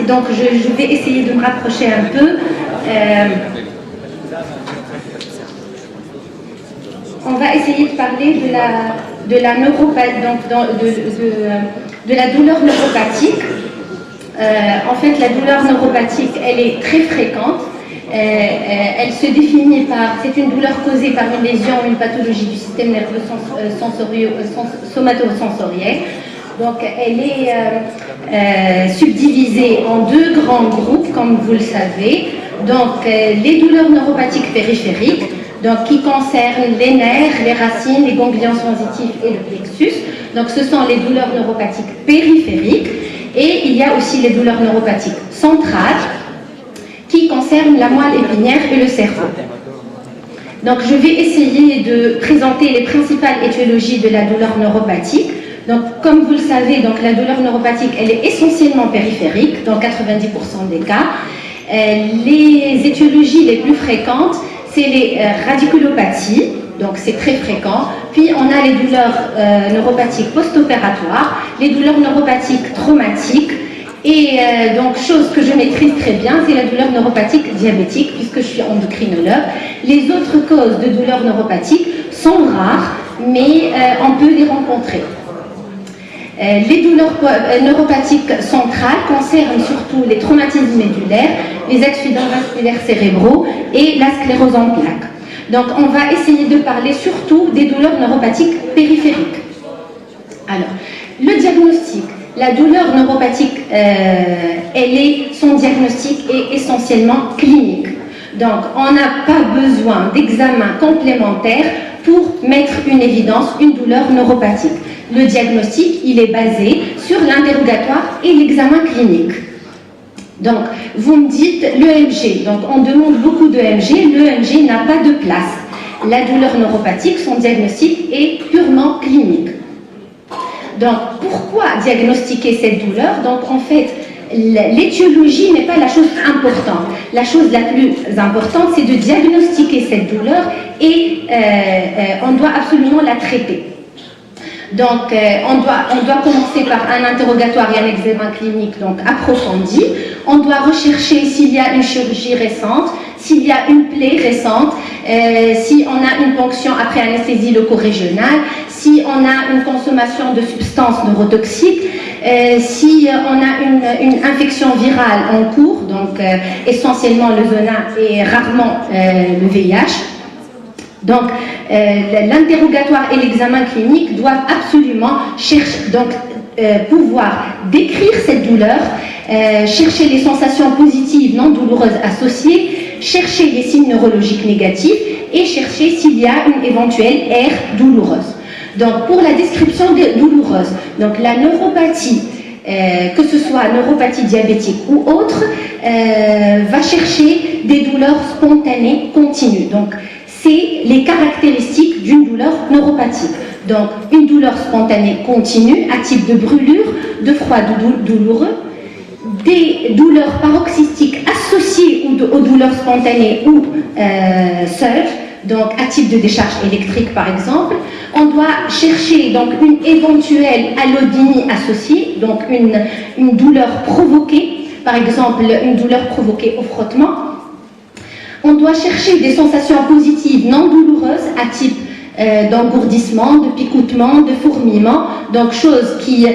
Donc je vais essayer de me rapprocher un peu. On va essayer de parler de la douleur neuropathique. En fait, la douleur neuropathique, elle est très fréquente. Elle se définit par, c'est une douleur causée par une lésion ou une pathologie du système nerveux somatosensoriel. Donc, elle est subdivisée en deux grands groupes, comme vous le savez. Donc, les douleurs neuropathiques périphériques, donc, qui concernent les nerfs, les racines, les ganglions sensitifs et le plexus. Donc, ce sont les douleurs neuropathiques périphériques. Et il y a aussi les douleurs neuropathiques centrales, qui concernent la moelle épinière et le cerveau. Donc, je vais essayer de présenter les principales étiologies de la douleur neuropathique. Donc, comme vous le savez, donc, la douleur neuropathique, elle est essentiellement périphérique, dans 90% des cas. Les étiologies les plus fréquentes, c'est les radiculopathies, donc c'est très fréquent. Puis, on a les douleurs neuropathiques post-opératoires, les douleurs neuropathiques traumatiques. Et donc, chose que je maîtrise très bien, c'est la douleur neuropathique diabétique, puisque je suis endocrinologue. Les autres causes de douleurs neuropathiques sont rares, mais on peut les rencontrer. Les douleurs neuropathiques centrales concernent surtout les traumatismes médulaires, les accidents vasculaires cérébraux et la sclérose en plaques. Donc, on va essayer de parler surtout des douleurs neuropathiques périphériques. Alors, le diagnostic. La douleur neuropathique, son diagnostic est essentiellement clinique. Donc, on n'a pas besoin d'examen complémentaire pour mettre une évidence, une douleur neuropathique. Le diagnostic, il est basé sur l'interrogatoire et l'examen clinique. Donc, vous me dites l'EMG. Donc, on demande beaucoup d'EMG. L'EMG n'a pas de place. La douleur neuropathique, son diagnostic est purement clinique. Donc, pourquoi diagnostiquer cette douleur? Donc, en fait, l'étiologie n'est pas la chose importante. La chose la plus importante, c'est de diagnostiquer cette douleur et on doit absolument la traiter. Donc, on doit commencer par un interrogatoire et un examen clinique donc approfondi. On doit rechercher s'il y a une chirurgie récente, s'il y a une plaie récente, si on a une ponction après anesthésie loco-régionale, si on a une consommation de substances neurotoxiques, si on a une infection virale en cours, donc essentiellement le zona et rarement le VIH. Donc, l'interrogatoire et l'examen clinique doivent absolument pouvoir décrire cette douleur, chercher les sensations positives non douloureuses associées, chercher les signes neurologiques négatifs et chercher s'il y a une éventuelle aire douloureuse. Donc, pour la description douloureuse, donc la neuropathie, que ce soit neuropathie diabétique ou autre, va chercher des douleurs spontanées continues. Donc, c'est les caractéristiques d'une douleur neuropathique. Donc, une douleur spontanée continue, à type de brûlure, de froid douloureux, des douleurs paroxystiques associées aux douleurs spontanées ou seules, donc à type de décharge électrique par exemple. On doit chercher donc une éventuelle allodynie associée, donc une douleur provoquée, par exemple une douleur provoquée au frottement. On doit chercher des sensations positives non douloureuses à type d'engourdissement, de picotement, de fourmillement, donc chose qui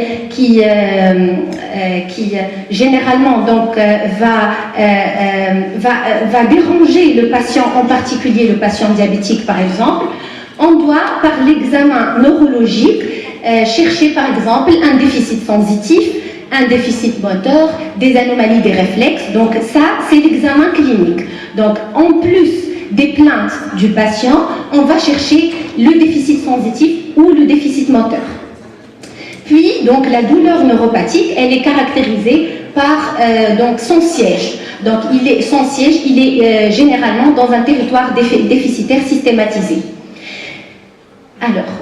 généralement donc va déranger le patient, en particulier le patient diabétique par exemple. On doit par l'examen neurologique chercher par exemple un déficit sensitif, un déficit moteur, des anomalies des réflexes. Donc ça, c'est l'examen clinique. Donc en plus des plaintes du patient, on va chercher le déficit sensitif ou le déficit moteur. Puis, donc la douleur neuropathique, elle est caractérisée par donc son siège. Donc son siège, il est généralement dans un territoire déficitaire systématisé. Alors,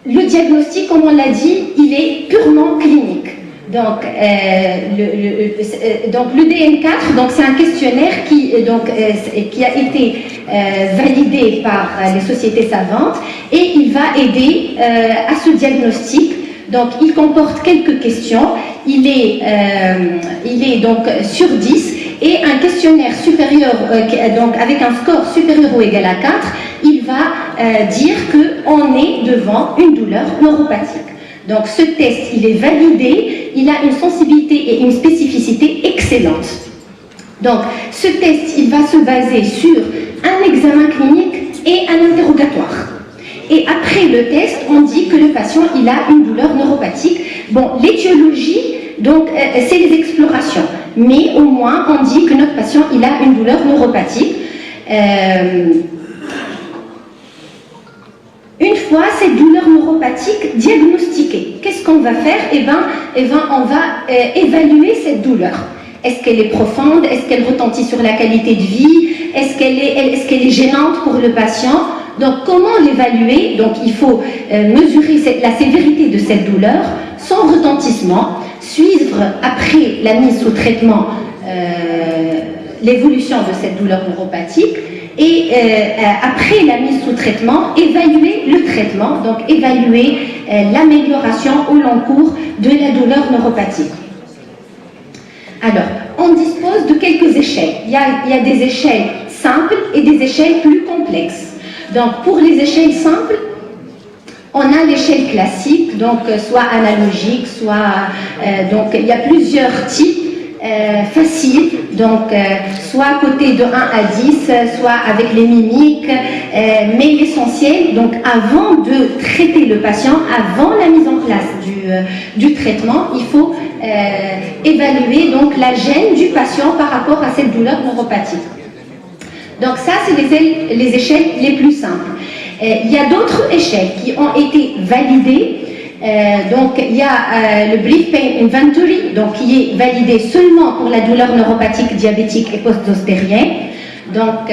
le diagnostic, comme on l'a dit, il est purement clinique. Donc, le DN4, donc c'est un questionnaire qui a été validé par les sociétés savantes et il va aider à ce diagnostic Donc, il comporte quelques questions. Il est donc sur 10 et un questionnaire supérieur, donc avec un score supérieur ou égal à 4, il va dire qu'on est devant une douleur neuropathique. Donc, ce test, il est validé, il a une sensibilité et une spécificité excellentes. Donc, ce test, il va se baser sur un examen clinique et un interrogatoire. Et après le test, on dit que le patient, il a une douleur neuropathique. Bon, l'étiologie, donc, c'est les explorations. Mais au moins, on dit que notre patient, il a une douleur neuropathique. Une fois cette douleur neuropathique diagnostiquée, qu'est-ce qu'on va faire? Eh bien, on va évaluer cette douleur. Est-ce qu'elle est profonde? Est-ce qu'elle retentit sur la qualité de vie? Est-ce qu'elle est gênante pour le patient? Donc, comment l'évaluer? Donc, il faut mesurer la sévérité de cette douleur, son retentissement, suivre après la mise sous traitement l'évolution de cette douleur neuropathique et après la mise sous traitement, évaluer le traitement, donc évaluer l'amélioration au long cours de la douleur neuropathique. Alors, on dispose de quelques échelles. Il y a des échelles simples et des échelles plus complexes. Donc, pour les échelles simples, on a l'échelle classique, donc soit analogique, soit... donc, il y a plusieurs types faciles, donc soit côté de 1 à 10, soit avec les mimiques, mais l'essentiel, donc avant de traiter le patient, avant la mise en place du traitement, il faut évaluer donc la gêne du patient par rapport à cette douleur neuropathique. Donc ça, c'est les échelles les plus simples. Il y a d'autres échelles qui ont été validées. Donc il y a le Brief Pain Inventory, donc qui est validé seulement pour la douleur neuropathique, diabétique et post-zostérienne. Donc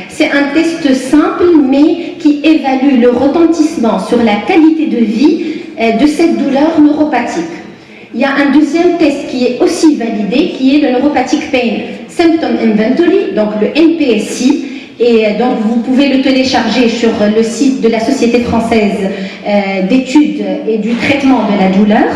c'est un test simple mais qui évalue le retentissement sur la qualité de vie de cette douleur neuropathique. Il y a un deuxième test qui est aussi validé, qui est le Neuropathic Pain Symptom Inventory, donc le NPSI, et donc vous pouvez le télécharger sur le site de la Société française d'études et du traitement de la douleur.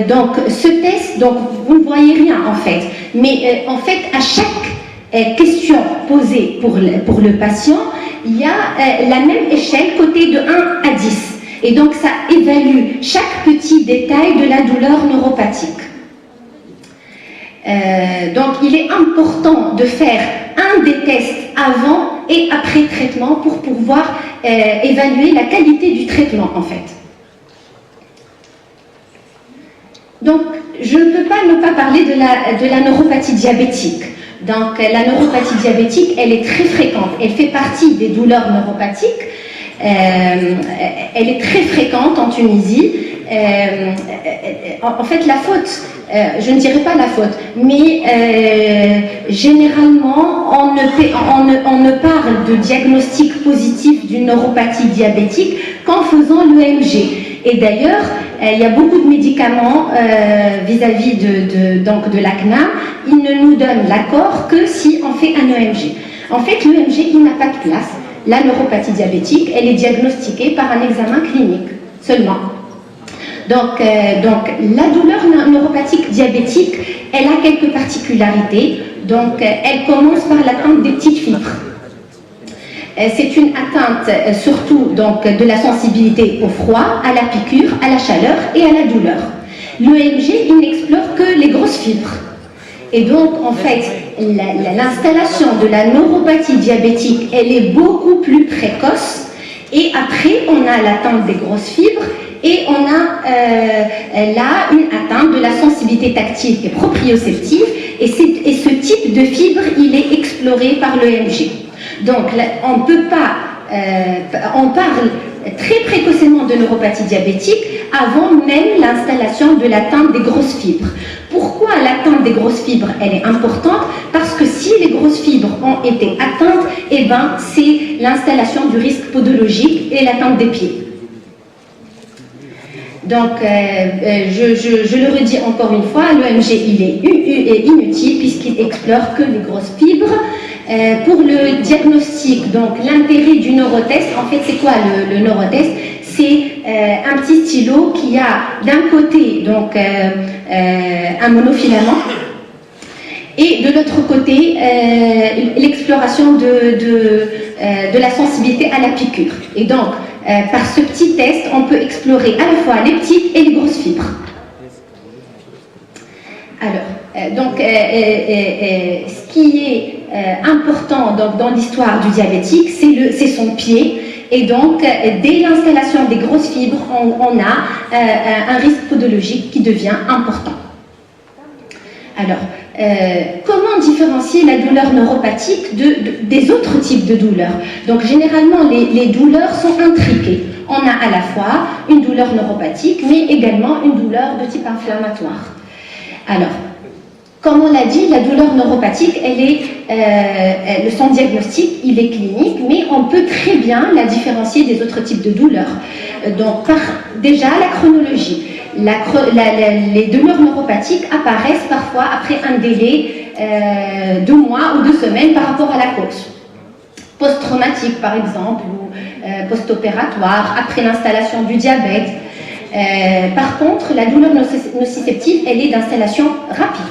Donc ce test, donc vous ne voyez rien en fait, mais en fait à chaque question posée pour le patient, il y a la même échelle côté de 1 à 10. Et donc, ça évalue chaque petit détail de la douleur neuropathique. Donc, il est important de faire un des tests avant et après traitement pour pouvoir évaluer la qualité du traitement, en fait. Donc, je ne peux pas ne pas parler de la neuropathie diabétique. Donc, la neuropathie diabétique, elle est très fréquente. Elle fait partie des douleurs neuropathiques. Elle est très fréquente en Tunisie. En fait, la faute, je ne dirais pas la faute, mais généralement, on ne parle de diagnostic positif d'une neuropathie diabétique qu'en faisant l'EMG. Et d'ailleurs, il y a beaucoup de médicaments vis-à-vis de l'ACNAM, ils ne nous donnent l'accord que si on fait un EMG. En fait, l'EMG, il n'a pas de place. La neuropathie diabétique, elle est diagnostiquée par un examen clinique seulement. Donc la douleur neuropathique diabétique, elle a quelques particularités. Donc, elle commence par l'atteinte des petites fibres. C'est une atteinte surtout donc, de la sensibilité au froid, à la piqûre, à la chaleur et à la douleur. L'EMG, il n'explore que les grosses fibres. Et donc, en fait, l'installation de la neuropathie diabétique, elle est beaucoup plus précoce. Et après, on a l'atteinte des grosses fibres et on a là une atteinte de la sensibilité tactile et proprioceptive. Et ce type de fibre, il est exploré par l'EMG. Donc, on peut pas, on parle très précocement de neuropathie diabétique avant même l'installation de l'atteinte des grosses fibres. Pourquoi l'atteinte des grosses fibres, elle est importante? Parce que si les grosses fibres ont été atteintes, eh ben, c'est l'installation du risque podologique et l'atteinte des pieds. Donc, je le redis encore une fois, l'EMG, il est inutile puisqu'il explore que les grosses fibres. Pour le diagnostic, donc l'intérêt du neurotest, en fait, c'est quoi le neurotest? c'est un petit stylo qui a d'un côté donc, un monofilament et de l'autre côté l'exploration de la sensibilité à la piqûre. Et donc, par ce petit test, on peut explorer à la fois les petites et les grosses fibres. Alors, donc, ce qui est important donc, dans l'histoire du diabétique, c'est son pied. Et donc, dès l'installation des grosses fibres, on a un risque podologique qui devient important. Alors, comment différencier la douleur neuropathique des autres types de douleurs? Donc, généralement, les douleurs sont intriquées. On a à la fois une douleur neuropathique, mais également une douleur de type inflammatoire. Alors, comme on l'a dit, la douleur neuropathique, son diagnostic, il est clinique, mais on peut très bien la différencier des autres types de douleurs. Donc, déjà, la chronologie. Les douleurs neuropathiques apparaissent parfois après un délai de mois ou 2 semaines par rapport à la cause. Post-traumatique, par exemple, ou post-opératoire, après l'installation du diabète. Par contre, la douleur nociceptive, elle est d'installation rapide.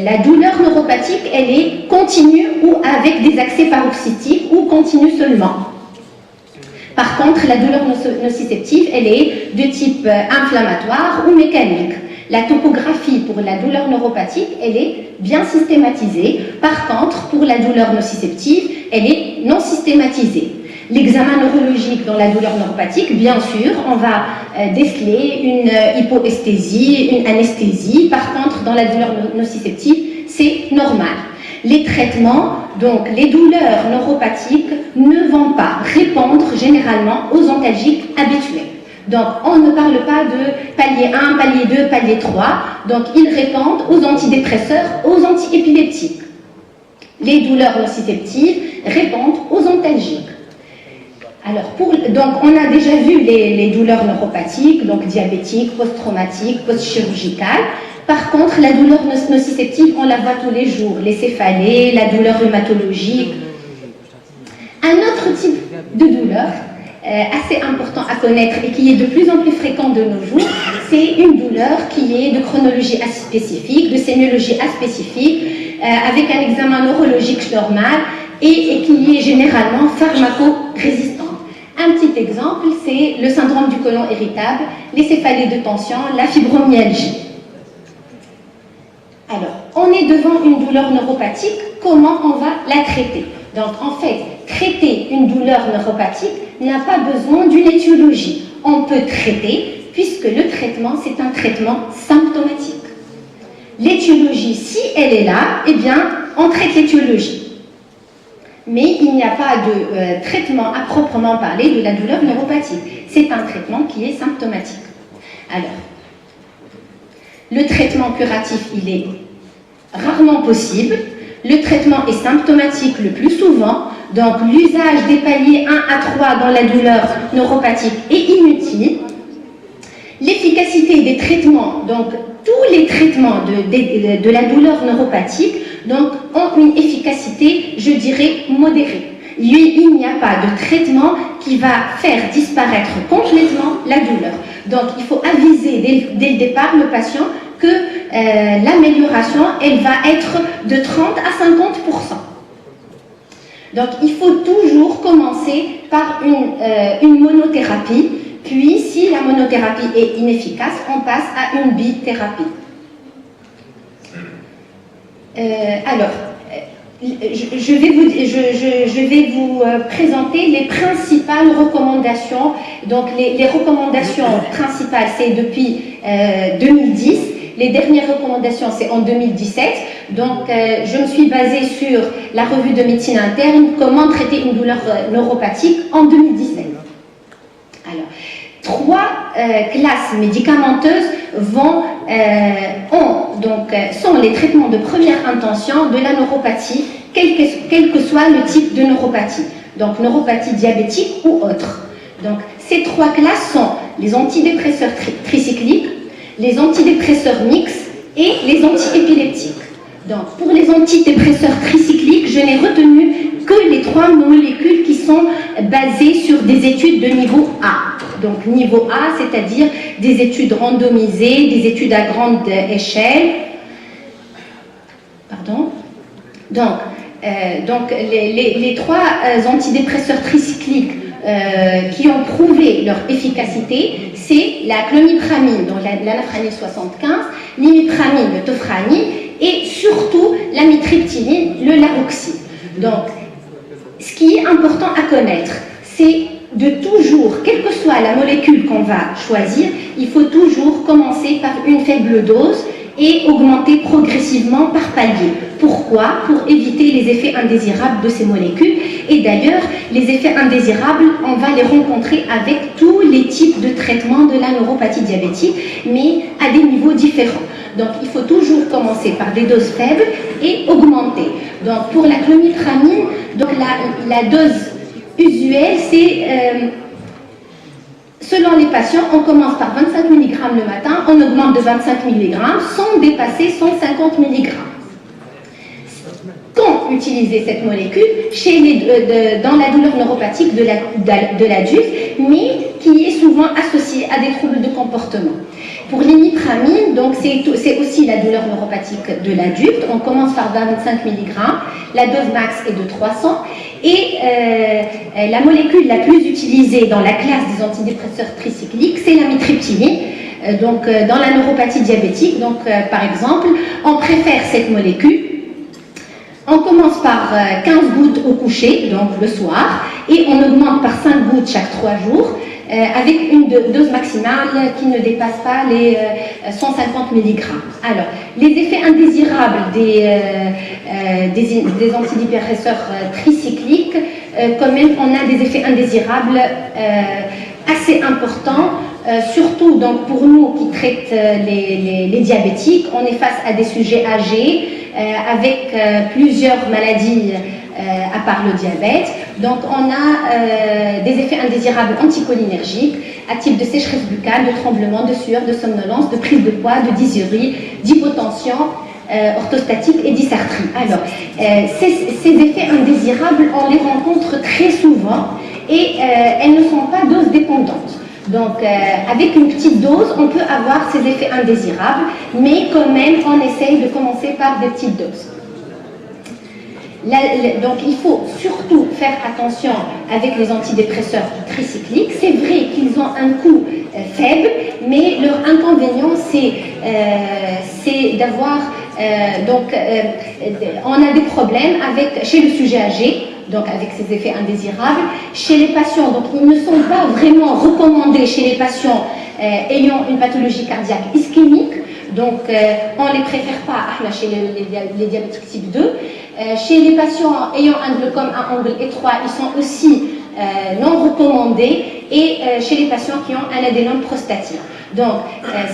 La douleur neuropathique, elle est continue ou avec des accès paroxytiques ou continue seulement. Par contre, la douleur nociceptive, elle est de type inflammatoire ou mécanique. La topographie pour la douleur neuropathique, elle est bien systématisée. Par contre, pour la douleur nociceptive, elle est non systématisée. L'examen neurologique dans la douleur neuropathique, bien sûr, on va déceler une hypoesthésie, une anesthésie. Par contre, dans la douleur nociceptive, c'est normal. Les traitements, donc les douleurs neuropathiques, ne vont pas répondre généralement aux antalgiques habituels. Donc, on ne parle pas de palier 1, palier 2, palier 3. Donc, ils répondent aux antidépresseurs, aux antiépileptiques. Les douleurs nociceptives répondent aux antalgiques. Alors, donc, on a déjà vu les douleurs neuropathiques, donc diabétiques, post-traumatiques, post-chirurgicales. Par contre, la douleur nociceptive, on la voit tous les jours. Les céphalées, la douleur rhumatologique. Un autre type de douleur assez important à connaître et qui est de plus en plus fréquent de nos jours, c'est une douleur qui est de chronologie aspécifique, de sémiologie aspécifique, avec un examen neurologique normal et qui est généralement pharmaco-résistante. Un petit exemple, c'est le syndrome du côlon irritable, les céphalées de tension, la fibromyalgie. Alors, on est devant une douleur neuropathique, comment on va la traiter? Donc, en fait, traiter une douleur neuropathique n'a pas besoin d'une étiologie. On peut traiter, puisque le traitement, c'est un traitement symptomatique. L'étiologie, si elle est là, eh bien, on traite l'étiologie. Mais il n'y a pas de traitement à proprement parler de la douleur neuropathique. C'est un traitement qui est symptomatique. Alors, le traitement curatif, il est rarement possible. Le traitement est symptomatique le plus souvent. Donc, l'usage des paliers 1 à 3 dans la douleur neuropathique est inutile. L'efficacité des traitements, donc tous les traitements de la douleur neuropathique, donc, ont une efficacité, je dirais, modérée. Il n'y a pas de traitement qui va faire disparaître complètement la douleur. Donc, il faut aviser dès le départ le patient que l'amélioration, elle va être de 30 à 50%. Donc, il faut toujours commencer par une monothérapie, puis si la monothérapie est inefficace, on passe à une bithérapie. Alors, je vais vous présenter les principales recommandations. Donc, les recommandations principales, c'est depuis 2010. Les dernières recommandations, c'est en 2017. Donc, je me suis basée sur la revue de médecine interne, comment traiter une douleur neuropathique en 2017. Alors, 3 classes médicamenteuses sont les traitements de première intention de la neuropathie, quel que soit le type de neuropathie. Donc, neuropathie diabétique ou autre. Donc, ces 3 classes sont les antidépresseurs tricycliques, les antidépresseurs mixtes et les antiépileptiques. Donc, pour les antidépresseurs tricycliques, je n'ai retenu que les 3 molécules qui sont basées sur des études de niveau A. Donc niveau A, c'est-à-dire des études randomisées, des études à grande échelle. Pardon. Donc les 3 antidépresseurs tricycliques qui ont prouvé leur efficacité, c'est la clomipramine, donc la nafranil 75, l'imipramine, le tofranil, et surtout la mitriptyline, le laroxine. Donc, ce qui est important à connaître, c'est de toujours, quelle que soit la molécule qu'on va choisir, il faut toujours commencer par une faible dose et augmenter progressivement par palier. Pourquoi? Pour éviter les effets indésirables de ces molécules. Et d'ailleurs, les effets indésirables, on va les rencontrer avec tous les types de traitements de la neuropathie diabétique, mais à des niveaux différents. Donc, il faut toujours commencer par des doses faibles et augmenter. Donc, pour la clomipramine, donc la dose usuelle, c'est... selon les patients, on commence par 25 mg le matin, on augmente de 25 mg sans dépasser 150 mg. Quand utiliser cette molécule dans la douleur neuropathique de l'adulte, mais qui est souvent associée à des troubles de comportement. Pour l'imipramine, donc c'est aussi la douleur neuropathique de l'adulte. On commence par 25 mg, la dose max est de 300, et la molécule la plus utilisée dans la classe des antidépresseurs tricycliques, c'est la mitriptyline. Donc dans la neuropathie diabétique, donc par exemple, on préfère cette molécule. On commence par 15 gouttes au coucher, donc le soir, et on augmente par 5 gouttes chaque 3 jours, avec une dose maximale qui ne dépasse pas les 150 mg. Alors, les effets indésirables des antidépresseurs tricycliques, quand même, on a des effets indésirables assez importants, surtout donc, pour nous qui traitons les diabétiques. On est face à des sujets âgés, avec plusieurs maladies à part le diabète. Donc on a des effets indésirables anticholinergiques, à type de sécheresse buccale, de tremblement, de sueur, de somnolence, de prise de poids, de dysurie, d'hypotension orthostatique et dysarthrie. Alors, ces effets indésirables, on les rencontre très souvent et elles ne sont pas dose dépendantes. Donc, avec une petite dose, on peut avoir ces effets indésirables, mais quand même, on essaye de commencer par des petites doses. Donc, il faut surtout faire attention avec les antidépresseurs tricycliques. C'est vrai qu'ils ont un coût faible, mais leur inconvénient, c'est d'avoir... on a des problèmes chez le sujet âgé, donc avec ces effets indésirables. Chez les patients, donc ils ne sont pas vraiment recommandés chez les patients ayant une pathologie cardiaque ischémique, donc on ne les préfère pas chez les diabétiques type 2. Chez les patients ayant un glaucome à angle étroit, ils sont aussi non recommandés, et chez les patients qui ont un adénome prostatique. Donc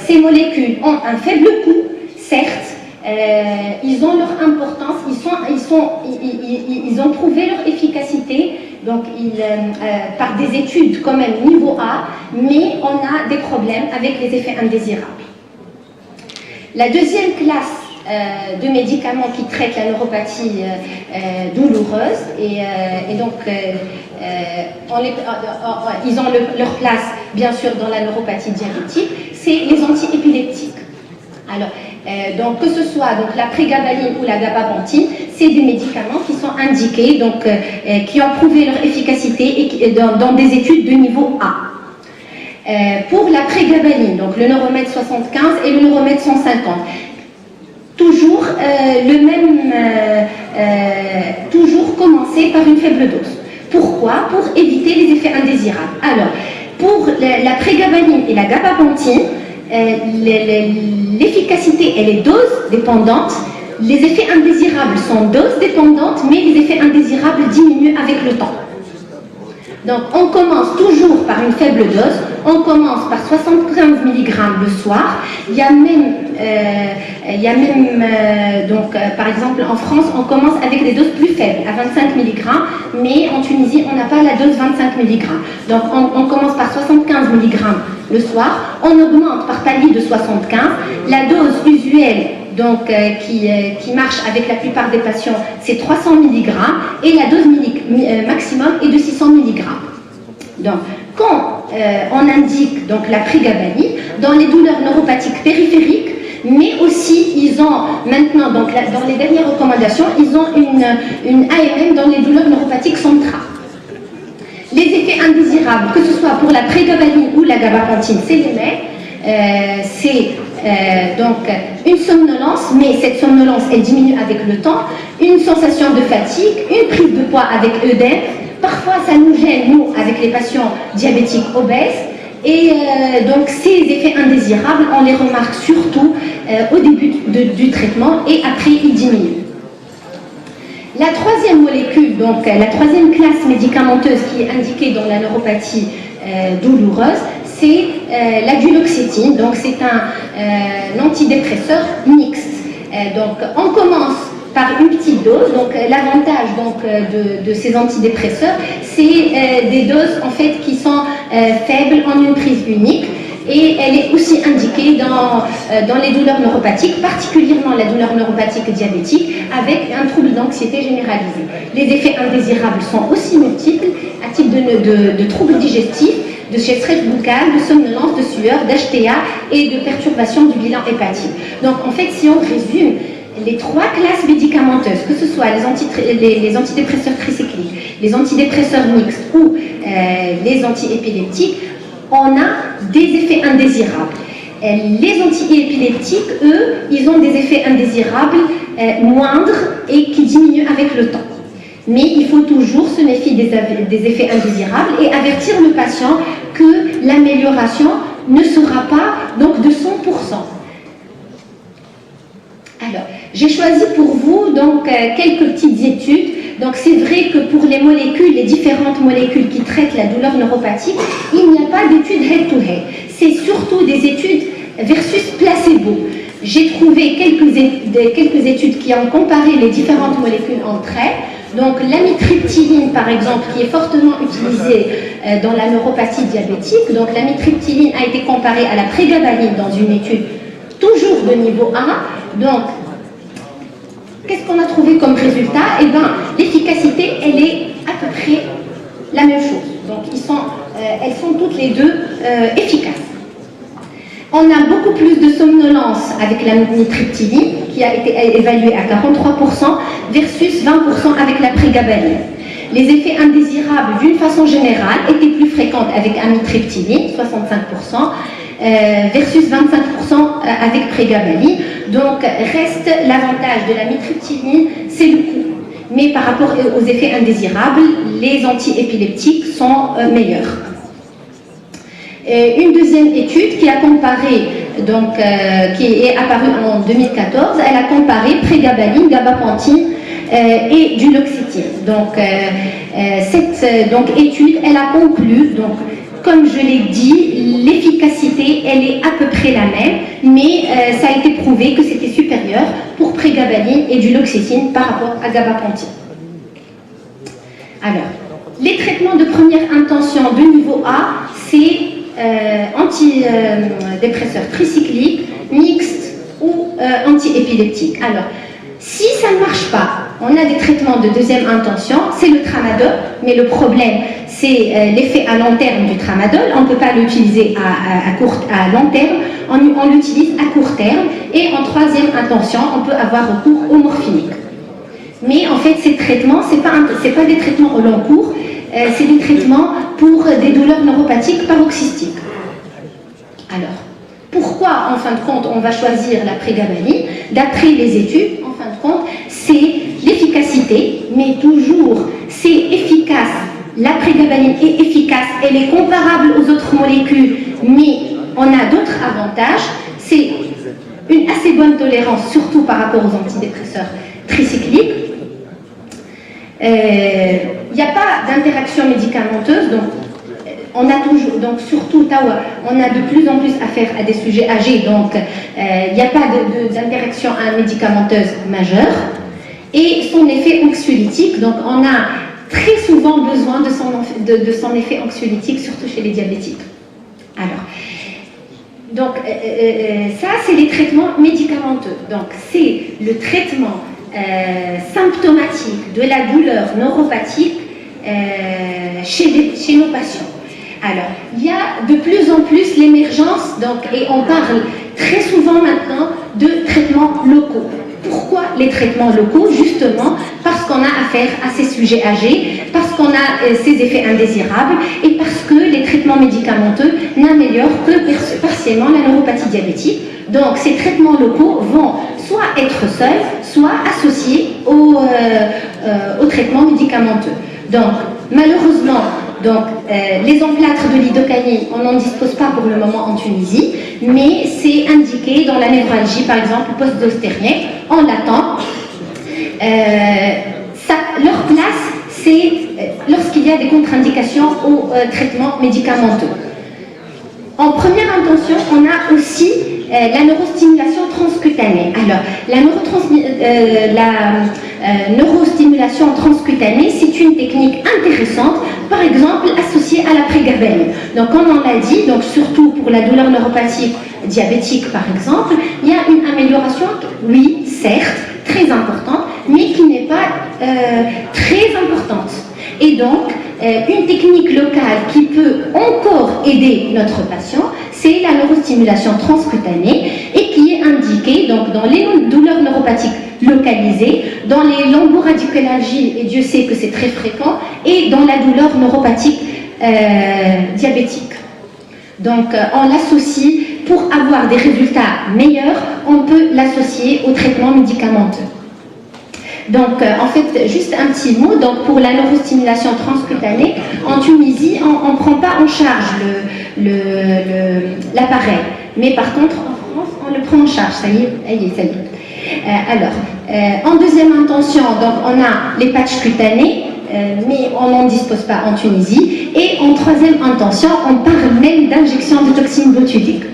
ces molécules ont un faible coût, certes. Ils ont leur importance, ils ont prouvé leur efficacité, donc par des études quand même niveau A, mais on a des problèmes avec les effets indésirables. La deuxième classe de médicaments qui traitent la neuropathie douloureuse, et donc ils ont leur place bien sûr dans la neuropathie diabétique, c'est les antiépileptiques. Alors, donc que ce soit donc, la prégabaline ou la gabapentine, c'est des médicaments qui sont indiqués, donc qui ont prouvé leur efficacité et dans des études de niveau A. Pour la prégabaline, donc le Neuromède 75 et le Neuromède 150, toujours toujours commencer par une faible dose. Pourquoi? Pour éviter les effets indésirables. Alors, pour la prégabaline et la gabapentine, l'efficacité, elle est dose dépendante. Les effets indésirables sont dose dépendantes, mais les effets indésirables diminuent avec le temps. Donc, on commence toujours par une faible dose. On commence par 75 mg le soir. Il y a même, par exemple, en France, on commence avec des doses plus faibles, à 25 mg, mais en Tunisie, on n'a pas la dose 25 mg. Donc, on commence par 75 mg le soir. On augmente par palier de 75. La dose usuelle donc, qui marche avec la plupart des patients, c'est 300 mg et la dose maximum est de 600 mg. Donc, quand on indique donc, la prégabaline dans les douleurs neuropathiques périphériques, mais aussi ils ont maintenant, donc, dans les dernières recommandations, ils ont une AMM dans les douleurs neuropathiques centrales. Les effets indésirables, que ce soit pour la prégabaline ou la gabapentine, c'est les mêmes. C'est donc une somnolence, mais cette somnolence elle diminue avec le temps, une sensation de fatigue, une prise de poids avec œdème. Parfois ça nous gêne, nous, avec les patients diabétiques obèses. Et donc ces effets indésirables, on les remarque surtout au début du traitement et après ils diminuent. La troisième molécule, donc la troisième classe médicamenteuse qui est indiquée dans la neuropathie douloureuse, c'est la duloxétine. Donc c'est un antidépresseur mixte. Donc on commence par une petite dose. Donc l'avantage de ces antidépresseurs, c'est des doses en fait qui sont faibles en une prise unique. Et elle est aussi indiquée dans les douleurs neuropathiques, particulièrement la douleur neuropathique diabétique, avec un trouble d'anxiété généralisé. Les effets indésirables sont aussi multiples, à type de troubles digestifs, de stress buccal, de somnolence, de sueur, d'HTA et de perturbation du bilan hépatique. Donc en fait, si on résume, les trois classes médicamenteuses, que ce soit les antidépresseurs tricycliques, les antidépresseurs mixtes ou les antiépileptiques, on a des effets indésirables. Les antiépileptiques, eux, ils ont des effets indésirables moindres et qui diminuent avec le temps. Mais il faut toujours se méfier des effets indésirables et avertir le patient que l'amélioration ne sera pas donc de 100%. Alors, j'ai choisi pour vous donc quelques petites études. Donc c'est vrai que pour les molécules, les différentes molécules qui traitent la douleur neuropathique, il n'y a pas d'études head-to-head. C'est surtout des études versus placebo. J'ai trouvé quelques études qui ont comparé les différentes molécules entre elles. Donc l'amitriptyline, par exemple, qui est fortement utilisée dans la neuropathie diabétique. Donc l'amitriptyline a été comparée à la prégabaline dans une étude toujours de niveau 1. Donc, qu'est-ce qu'on a trouvé comme résultat? Eh bien, l'efficacité, elle est à peu près la même chose. Donc, elles sont toutes les deux efficaces. On a beaucoup plus de somnolence avec la mitriptyline, qui a été évaluée à 43%, versus 20% avec la prégabaline. Les effets indésirables, d'une façon générale, étaient plus fréquents avec amitriptyline, 65%, versus 25% avec prégabaline. Donc reste l'avantage de la mitriptyline, c'est le coût. Mais par rapport aux effets indésirables, les antiépileptiques sont meilleurs. Une deuxième étude qui a comparé, donc qui est apparue en 2014, elle a comparé prégabaline, gabapentine et duloxétine. Donc cette étude, elle a conclu, donc comme je l'ai dit, l'efficacité, elle est à peu près la même, mais ça a été prouvé que c'était supérieur pour prégabaline et duloxétine par rapport à gabapentine. Alors, les traitements de première intention de niveau A, c'est antidépresseurs tricycliques, mixtes ou antiépileptiques. Alors, si ça ne marche pas, on a des traitements de deuxième intention, c'est le tramadol, mais le problème, c'est l'effet à long terme du tramadol. On ne peut pas l'utiliser à long terme, on l'utilise à court terme, et en troisième intention, on peut avoir recours au morphinique. Mais en fait, ces traitements, ce n'est pas des traitements au long cours, c'est des traitements pour des douleurs neuropathiques paroxystiques. Alors, pourquoi, en fin de compte, on va choisir la prégabaline? D'après les études, en fin de compte, c'est l'efficacité, mais toujours, c'est efficace. La prégabaline est efficace, elle est comparable aux autres molécules, mais on a d'autres avantages. C'est une assez bonne tolérance, surtout par rapport aux antidépresseurs tricycliques. Il n'y a pas d'interaction médicamenteuse, donc on a toujours, donc surtout Tawa, on a de plus en plus affaire à des sujets âgés, donc il n'y a pas d'interaction médicamenteuse majeure. Et son effet anxiolytique, donc on a très souvent besoin de son effet anxiolytique, surtout chez les diabétiques. Alors, Donc, ça, c'est les traitements médicamenteux. Donc, c'est le traitement symptomatique de la douleur neuropathique chez nos patients. Alors, il y a de plus en plus l'émergence, et on parle très souvent maintenant de traitements locaux. Pourquoi les traitements locaux? Justement parce qu'on a affaire à ces sujets âgés, parce qu'on a ces effets indésirables et parce que les traitements médicamenteux n'améliorent que partiellement la neuropathie diabétique. Donc ces traitements locaux vont soit être seuls, soit associés au traitement médicamenteux. Donc malheureusement, les emplâtres de lidocaïne, on n'en dispose pas pour le moment en Tunisie, mais c'est indiqué dans la névralgie, par exemple, post-dostérienne, on l'attend. Leur place, c'est lorsqu'il y a des contre-indications au traitement médicamenteux. En première intention, on a aussi la neurostimulation transcutanée. Alors, la neurostimulation transcutanée, c'est une technique intéressante, par exemple associée à la prégaballie. Donc, comme on l'a dit, donc surtout pour la douleur neuropathique diabétique, par exemple, il y a une amélioration, oui, certes, très importante, mais qui n'est pas très importante. Et donc, une technique locale qui peut encore aider notre patient, c'est la neurostimulation transcutanée et qui est indiquée donc, dans les douleurs neuropathiques localisées, dans les lomboradiculalgies, et Dieu sait que c'est très fréquent, et dans la douleur neuropathique diabétique. Donc, on l'associe, pour avoir des résultats meilleurs, on peut l'associer au traitement médicamenteux. Donc, en fait, juste un petit mot. Donc, pour la neurostimulation transcutanée, en Tunisie, on ne prend pas en charge l'appareil. Mais par contre, en France, on le prend en charge. Ça y est. En deuxième intention, donc, on a les patchs cutanés, mais on n'en dispose pas en Tunisie. Et en troisième intention, on parle même d'injection de toxines botuliques.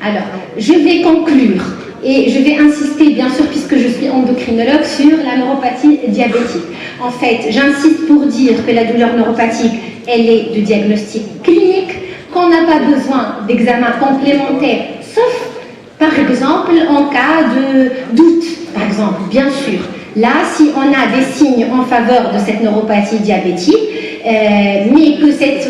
Alors, je vais conclure. Et je vais insister, bien sûr, puisque je suis endocrinologue, sur la neuropathie diabétique. En fait, j'insiste pour dire que la douleur neuropathique, elle est de diagnostic clinique, qu'on n'a pas besoin d'examen complémentaire, sauf, par exemple, en cas de doute, par exemple, bien sûr. Là, si on a des signes en faveur de cette neuropathie diabétique, mais que cette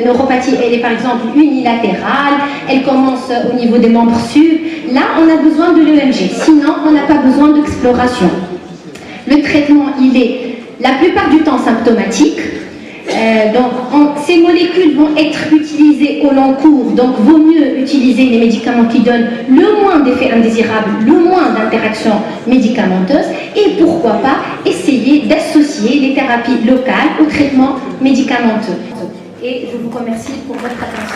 neuropathie, elle est par exemple unilatérale, elle commence au niveau des membres sub, là on a besoin de l'EMG, sinon on n'a pas besoin d'exploration. Le traitement, il est la plupart du temps symptomatique, ces molécules vont être utilisées au long cours, donc vaut mieux utiliser les médicaments qui donnent le moins d'effets indésirables, le moins d'interactions médicamenteuses, et pourquoi pas essayer d'associer les thérapies locales au traitement médicamenteux. Et je vous remercie pour votre attention.